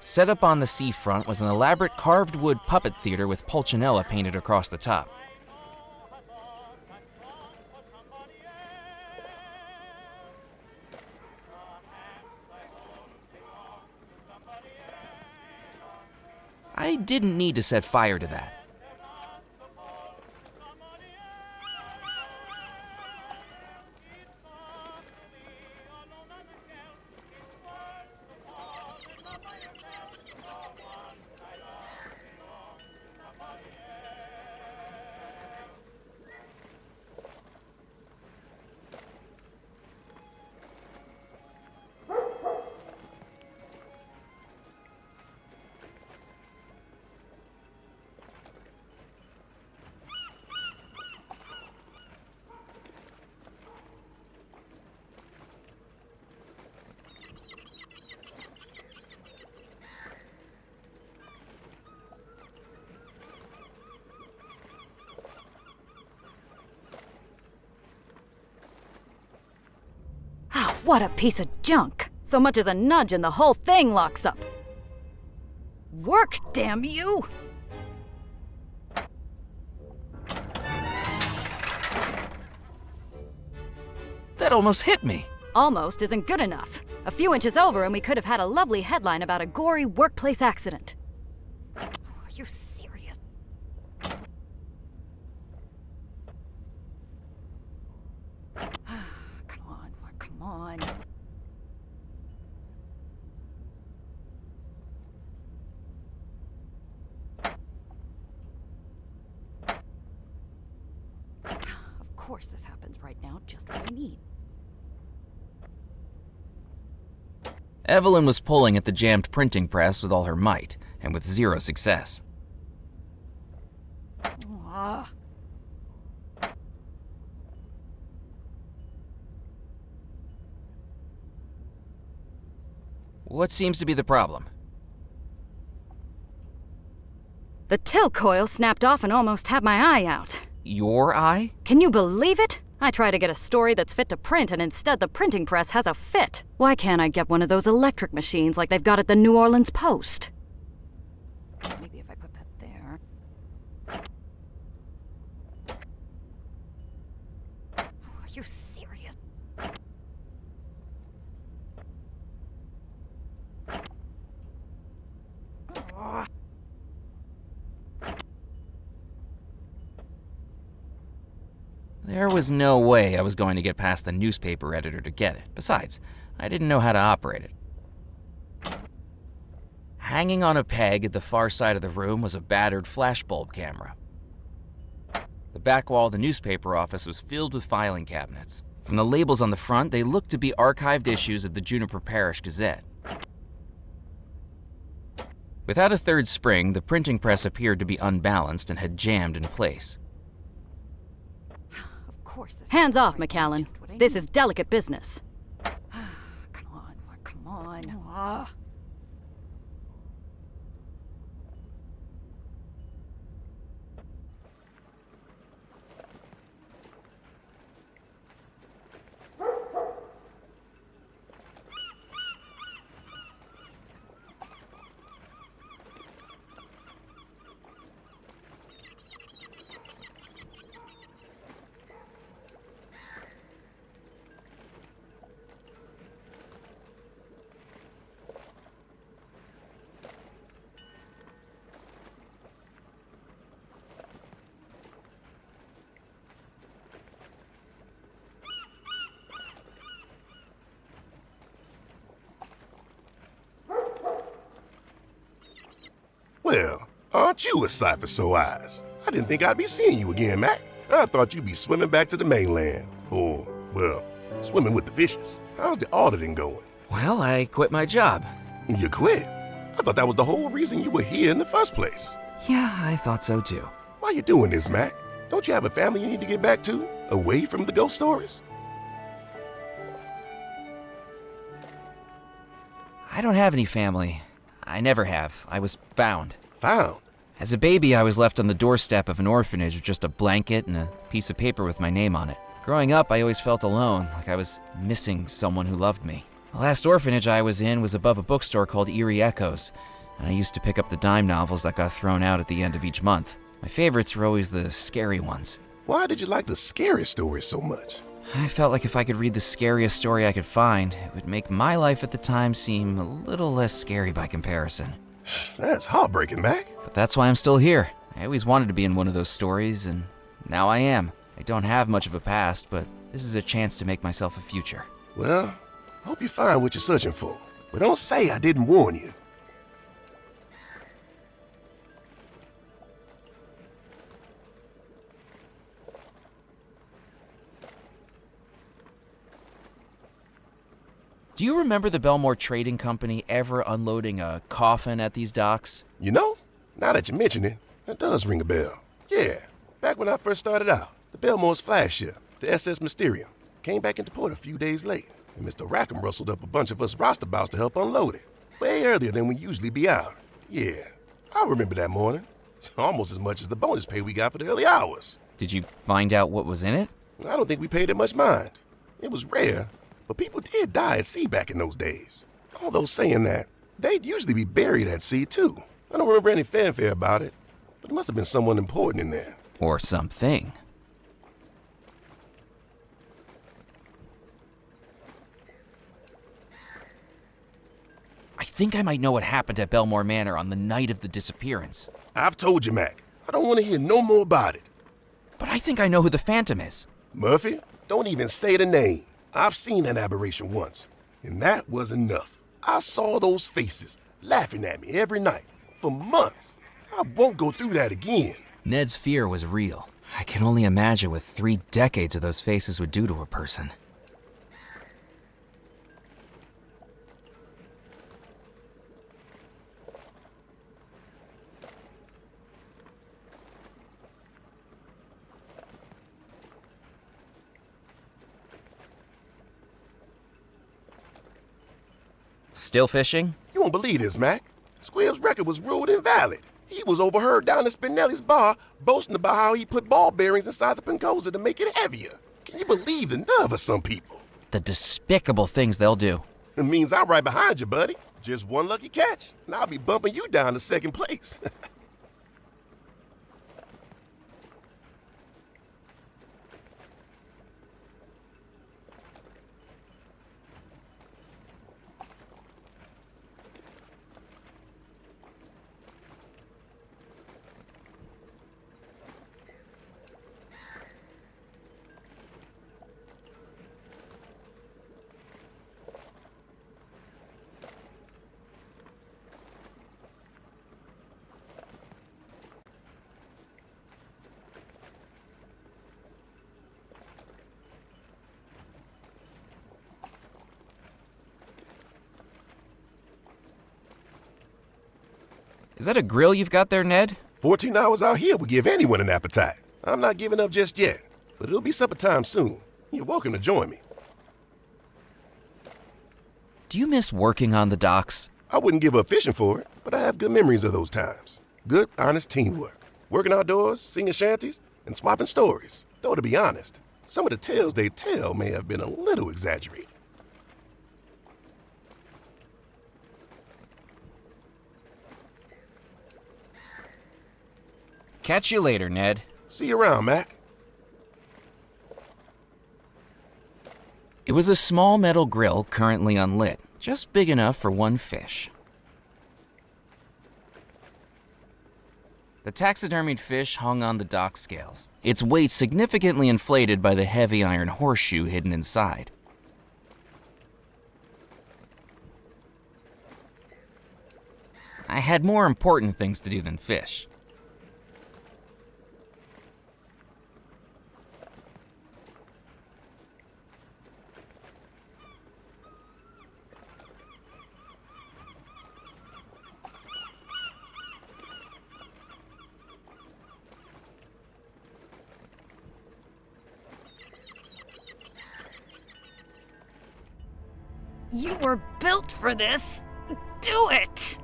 Set up on the seafront was an elaborate carved wood puppet theater with Pulcinella painted across the top. I didn't need to set fire to that. What a piece of junk! So much as a nudge and the whole thing locks up. Work, damn you! That almost hit me. Almost isn't good enough. A few inches over and we could have had a lovely headline about a gory workplace accident. Are you serious? Come on. Of course this happens right now, just what I need. Evelyn was pulling at the jammed printing press with all her might, and with zero success. What seems to be the problem? The tilt coil snapped off and almost had my eye out. Your eye? Can you believe it? I try to get a story that's fit to print and instead the printing press has a fit. Why can't I get one of those electric machines like they've got at the New Orleans Post? Maybe if I put that there. Are you serious? There was no way I was going to get past the newspaper editor to get it. Besides, I didn't know how to operate it. Hanging on a peg at the far side of the room was a battered flashbulb camera. The back wall of the newspaper office was filled with filing cabinets. From the labels on the front, they looked to be archived issues of the Juniper Parish Gazette. Without a third spring, the printing press appeared to be unbalanced and had jammed in place. Hands off, McAllen. This is delicate business. Come on. Well, aren't you a sight for sore eyes? I didn't think I'd be seeing you again, Mac. I thought you'd be swimming back to the mainland. Or, well, swimming with the fishes. How's the auditing going? Well, I quit my job. You quit? I thought that was the whole reason you were here in the first place. Yeah, I thought so too. Why you doing this, Mac? Don't you have a family you need to get back to? Away from the ghost stories? I don't have any family. I never have. I was found. Found? As a baby, I was left on the doorstep of an orphanage with just a blanket and a piece of paper with my name on it. Growing up, I always felt alone, like I was missing someone who loved me. The last orphanage I was in was above a bookstore called Eerie Echoes, and I used to pick up the dime novels that got thrown out at the end of each month. My favorites were always the scary ones. Why did you like the scary stories so much? I felt like if I could read the scariest story I could find, it would make my life at the time seem a little less scary by comparison. That's heartbreaking, Mac. But that's why I'm still here. I always wanted to be in one of those stories, and now I am. I don't have much of a past, but this is a chance to make myself a future. Well, I hope you find what you're searching for. But don't say I didn't warn you. Do you remember the Belmore Trading Company ever unloading a coffin at these docks? You know, now that you mention it, that does ring a bell. Yeah, back when I first started out, the Belmore's flagship, the SS Mysterium, came back into port a few days late, and Mr. Rackham rustled up a bunch of us roustabouts to help unload it, way earlier than we usually be out. Yeah, I remember that morning. It's almost as much as the bonus pay we got for the early hours. Did you find out what was in it? I don't think we paid it much mind. It was rare, but people did die at sea back in those days. Although saying that, they'd usually be buried at sea too. I don't remember any fanfare about it, but it must have been someone important in there. Or something. I think I might know what happened at Belmore Manor on the night of the disappearance. I've told you, Mac. I don't want to hear no more about it. But I think I know who the Phantom is. Murphy, don't even say the name. I've seen that aberration once, and that was enough. I saw those faces laughing at me every night for months. I won't go through that again. Ned's fear was real. I can only imagine what 3 decades of those faces would do to a person. Still fishing? You won't believe this, Mac. Squibb's record was ruled invalid. He was overheard down at Spinelli's bar boasting about how he put ball bearings inside the Pencosa to make it heavier. Can you believe the nerve of some people? The despicable things they'll do. It means I'm right behind you, buddy. Just one lucky catch, and I'll be bumping you down to second place. Is that a grill you've got there, Ned? 14 hours out here will give anyone an appetite. I'm not giving up just yet, but it'll be supper time soon. You're welcome to join me. Do you miss working on the docks? I wouldn't give up fishing for it, but I have good memories of those times. Good, honest teamwork. Working outdoors, singing shanties, and swapping stories. Though to be honest, some of the tales they tell may have been a little exaggerated. Catch you later, Ned. See you around, Mac. It was a small metal grill currently unlit, just big enough for one fish. The taxidermied fish hung on the dock scales, its weight significantly inflated by the heavy iron horseshoe hidden inside. I had more important things to do than fish. You were built for this. Do it!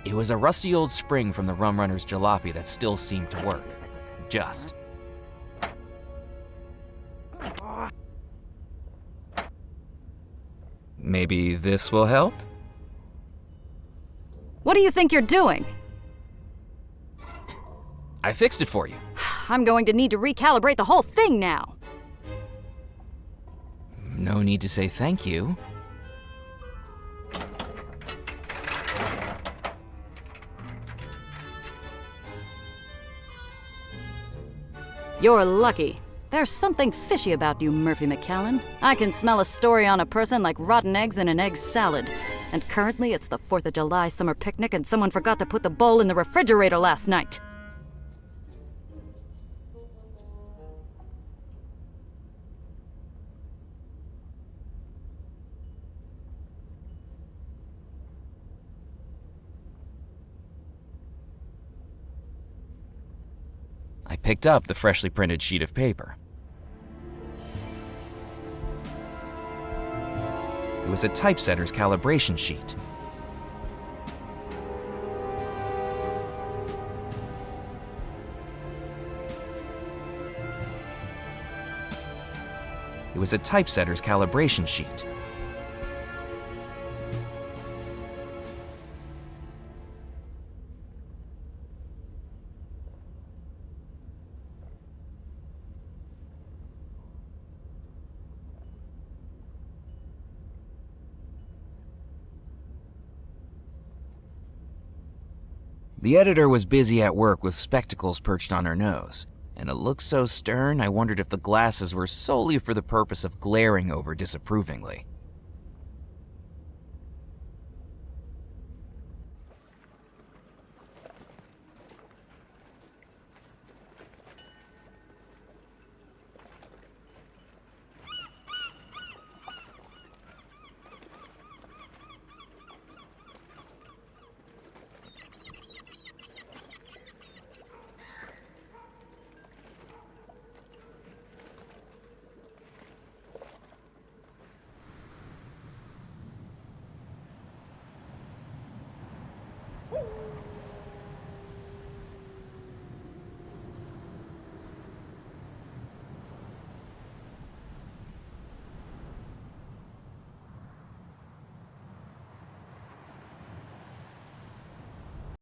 It was a rusty old spring from the Rum Runner's jalopy that still seemed to work. Just. Maybe this will help? What do you think you're doing? I fixed it for you. I'm going to need to recalibrate the whole thing now. No need to say thank you. You're lucky. There's something fishy about you, Murphy McCallan. I can smell a story on a person like rotten eggs in an egg salad. And currently it's the 4th of July summer picnic and someone forgot to put the bowl in the refrigerator last night. I picked up the freshly printed sheet of paper. It was a typesetter's calibration sheet. It was a typesetter's calibration sheet. The editor was busy at work with spectacles perched on her nose, and a look so stern I wondered if the glasses were solely for the purpose of glaring over disapprovingly.